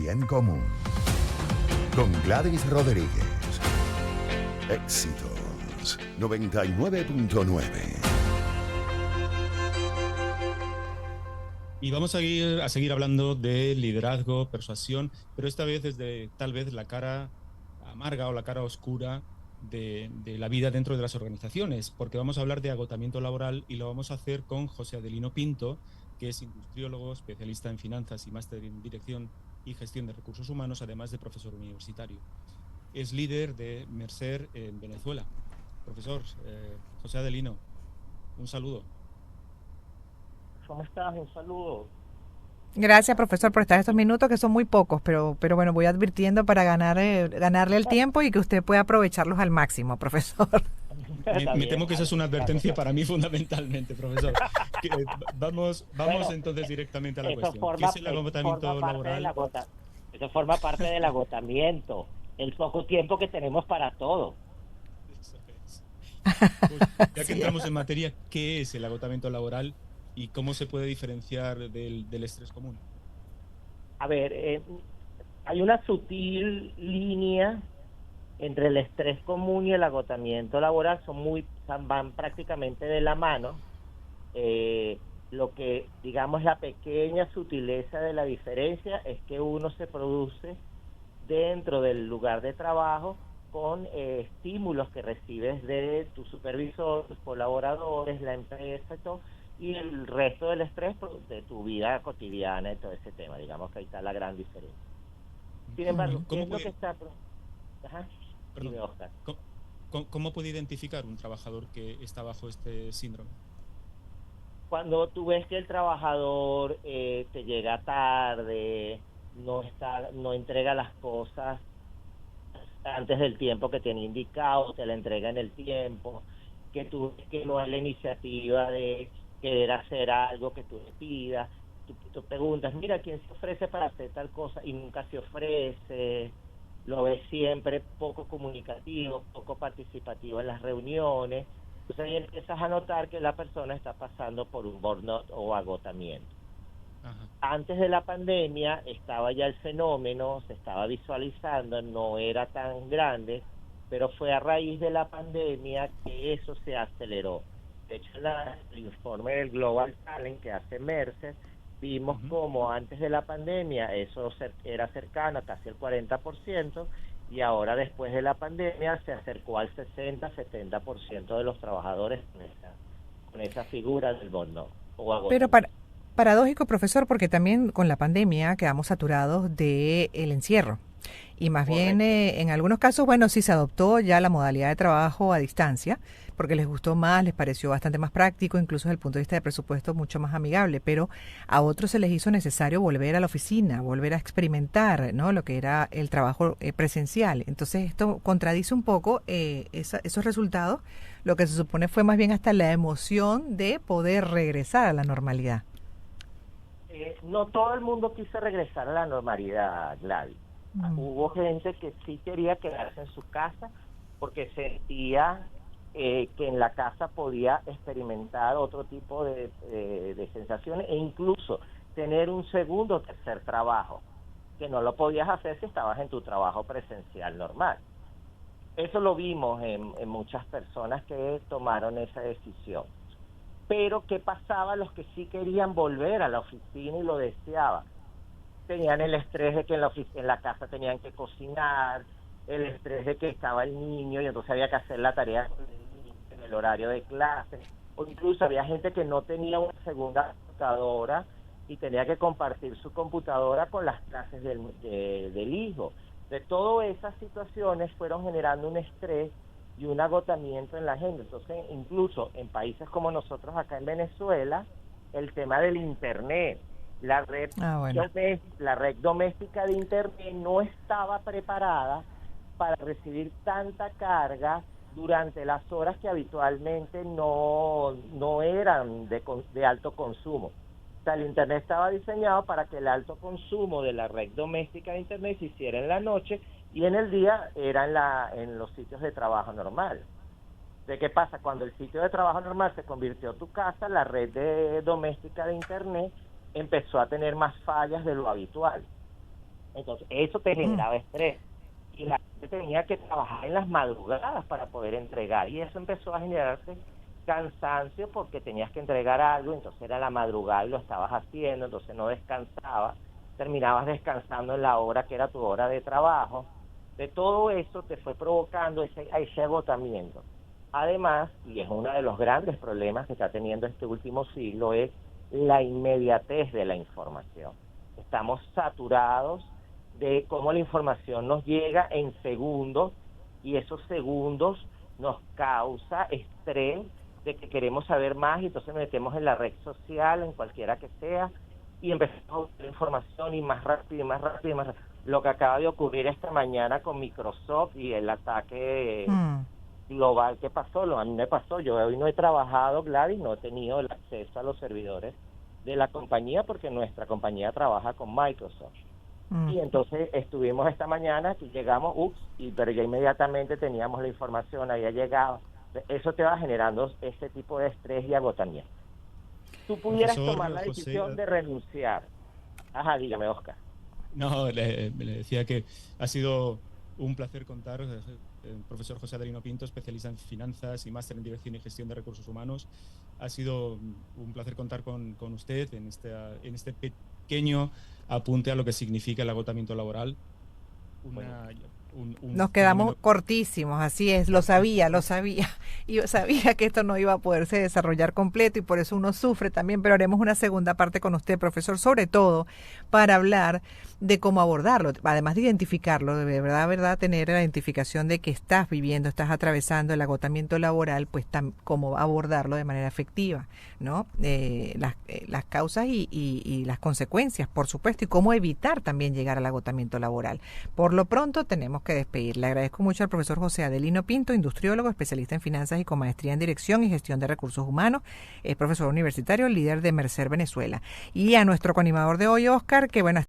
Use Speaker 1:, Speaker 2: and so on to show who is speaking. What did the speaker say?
Speaker 1: bien común. Con Gladys Rodríguez. Éxitos 99.9.
Speaker 2: Y vamos a seguir hablando de liderazgo, persuasión, pero esta vez desde tal vez la cara amarga o la cara oscura de la vida dentro de las organizaciones, porque vamos a hablar de agotamiento laboral y lo vamos a hacer con José Adelino Pinto, que es industriólogo, especialista en finanzas y máster en dirección y gestión de recursos humanos, además de profesor universitario. Es líder de Mercer en Venezuela. Profesor José Adelino, un saludo.
Speaker 3: ¿Cómo estás? Un saludo.
Speaker 4: Gracias, profesor, por estar estos minutos, que son muy pocos, pero bueno, voy advirtiendo para ganarle el tiempo y que usted pueda aprovecharlos al máximo, profesor.
Speaker 3: Está
Speaker 2: Me
Speaker 3: bien,
Speaker 2: temo que esa
Speaker 3: vale,
Speaker 2: es una
Speaker 3: claro,
Speaker 2: advertencia
Speaker 3: claro.
Speaker 2: para mí fundamentalmente, profesor. Vamos
Speaker 3: Bueno,
Speaker 2: entonces directamente a la
Speaker 3: eso
Speaker 2: cuestión. ¿Qué
Speaker 3: forma,
Speaker 2: es el
Speaker 3: eso forma
Speaker 2: agotamiento
Speaker 3: parte del
Speaker 2: laboral?
Speaker 3: eso forma parte del agotamiento, el poco tiempo que tenemos para todo.
Speaker 2: Eso es. Pues ya que
Speaker 4: Sí.
Speaker 2: entramos en materia, ¿qué es el agotamiento laboral y cómo se puede diferenciar del estrés común?
Speaker 3: A ver, hay una sutil línea entre el estrés común y el agotamiento laboral, van prácticamente de la mano. Lo que, digamos, la pequeña sutileza de la diferencia es que uno se produce dentro del lugar de trabajo con estímulos que recibes de tu supervisor, tus colaboradores, la empresa y todo, y el resto del estrés de tu vida cotidiana y todo ese tema. Digamos que ahí está la gran diferencia. Sin
Speaker 2: ¿Y
Speaker 3: embargo, ¿qué
Speaker 2: cómo
Speaker 3: es lo que
Speaker 2: puede,
Speaker 3: está? Ajá, dime,
Speaker 2: perdón,
Speaker 3: Oscar.
Speaker 2: cómo puede identificar un trabajador que está bajo este síndrome?
Speaker 3: Cuando tú ves que el trabajador te llega tarde, no entrega las cosas antes del tiempo que tiene indicado, te la entrega en el tiempo, que tú ves que no hay la iniciativa de querer hacer algo que tú le pidas, tú preguntas, mira, ¿quién se ofrece para hacer tal cosa? Y nunca se ofrece, lo ves siempre poco comunicativo, poco participativo en las reuniones, entonces ahí empiezas a notar que la persona está pasando por un burnout o agotamiento.
Speaker 2: Ajá.
Speaker 3: Antes de la pandemia estaba ya el fenómeno, se estaba visualizando, no era tan grande, pero fue a raíz de la pandemia que eso se aceleró. De hecho, el informe del Global Talent que hace Mercer, vimos
Speaker 2: Ujú.
Speaker 3: como antes de la pandemia eso era cercano a casi el 40%, y ahora después de la pandemia se acercó al 60-70% de los trabajadores con esa figura del bono o
Speaker 4: Pero
Speaker 3: agotamiento.
Speaker 4: paradójico, profesor, porque también con la pandemia quedamos saturados del encierro. Y más bien,
Speaker 3: Correcto.
Speaker 4: en algunos casos, bueno, sí se adoptó ya la modalidad de trabajo a distancia, porque les gustó más, les pareció bastante más práctico, incluso desde el punto de vista de presupuesto mucho más amigable, pero a otros se les hizo necesario volver a la oficina, volver a experimentar, ¿no?, lo que era el trabajo presencial. Entonces esto contradice un poco esos resultados, lo que se supone fue más bien hasta la emoción de poder regresar a la normalidad.
Speaker 3: No todo el mundo quiso regresar a la normalidad, Gladys.
Speaker 4: Mm.
Speaker 3: Hubo gente que sí quería quedarse en su casa porque sentía que en la casa podía experimentar otro tipo de sensaciones e incluso tener un segundo o tercer trabajo, que no lo podías hacer si estabas en tu trabajo presencial normal. Eso lo vimos en muchas personas que tomaron esa decisión. Pero ¿qué pasaba? Los que sí querían volver a la oficina y lo deseaban, tenían el estrés de que en la casa tenían que cocinar, el estrés de que estaba el niño y entonces había que hacer la tarea con el niño en el horario de clase, o incluso había gente que no tenía una segunda computadora y tenía que compartir su computadora con las clases del hijo. De todas esas situaciones fueron generando un estrés y un agotamiento en la gente. Entonces, incluso en países como nosotros acá en Venezuela, el tema del internet, la red
Speaker 4: Ah, bueno.
Speaker 3: la red doméstica de internet no estaba preparada para recibir tanta carga durante las horas que habitualmente no eran de alto consumo. O sea, el internet estaba diseñado para que el alto consumo de la red doméstica de internet se hiciera en la noche y en el día era en los sitios de trabajo normal. ¿De qué pasa? Cuando el sitio de trabajo normal se convirtió en tu casa, la red doméstica de internet empezó a tener más fallas de lo habitual. Entonces, eso te generaba estrés. Y la gente tenía que trabajar en las madrugadas para poder entregar. Y eso empezó a generarse cansancio porque tenías que entregar algo, entonces era la madrugada y lo estabas haciendo, entonces no descansabas, terminabas descansando en la hora que era tu hora de trabajo. De todo eso te fue provocando ese agotamiento. Además, y es uno de los grandes problemas que está teniendo este último siglo, es la inmediatez de la información. Estamos saturados de cómo la información nos llega en segundos y esos segundos nos causa estrés de que queremos saber más y entonces nos metemos en la red social, en cualquiera que sea, y empezamos a buscar información y más rápido y más rápido y más rápido. Lo que acaba de ocurrir esta mañana con Microsoft y el ataque global que pasó, a mí me pasó, yo hoy no he trabajado, Gladys, no he tenido el acceso a los servidores de la compañía porque nuestra compañía trabaja con Microsoft. Y entonces estuvimos esta mañana, que llegamos, pero ya inmediatamente teníamos la información, había llegado. Eso te va generando ese tipo de estrés y agotamiento. Tú pudieras tomar la decisión de renunciar. Ajá, dígame, Oscar.
Speaker 2: No, le decía que ha sido un placer contar, el profesor José Adelino Pinto, especialista en finanzas y máster en dirección y gestión de recursos humanos. Ha sido un placer contar con usted en este pequeño apunte a lo que significa el agotamiento laboral.
Speaker 4: Nos quedamos cortísimos, así es, lo sabía, y yo sabía que esto no iba a poderse desarrollar completo y por eso uno sufre también, pero haremos una segunda parte con usted, profesor, sobre todo para hablar de cómo abordarlo, además de identificarlo, de verdad, tener la identificación de que estás atravesando el agotamiento laboral, pues cómo abordarlo de manera efectiva, ¿no? Las causas y las consecuencias, por supuesto, y cómo evitar también llegar al agotamiento laboral. Por lo pronto tenemos que despedir. Le agradezco mucho al profesor José Adelino Pinto, industriólogo, especialista en finanzas y con maestría en dirección y gestión de recursos humanos, es profesor universitario, líder de Mercer Venezuela. Y a nuestro coanimador de hoy, Oscar, que bueno,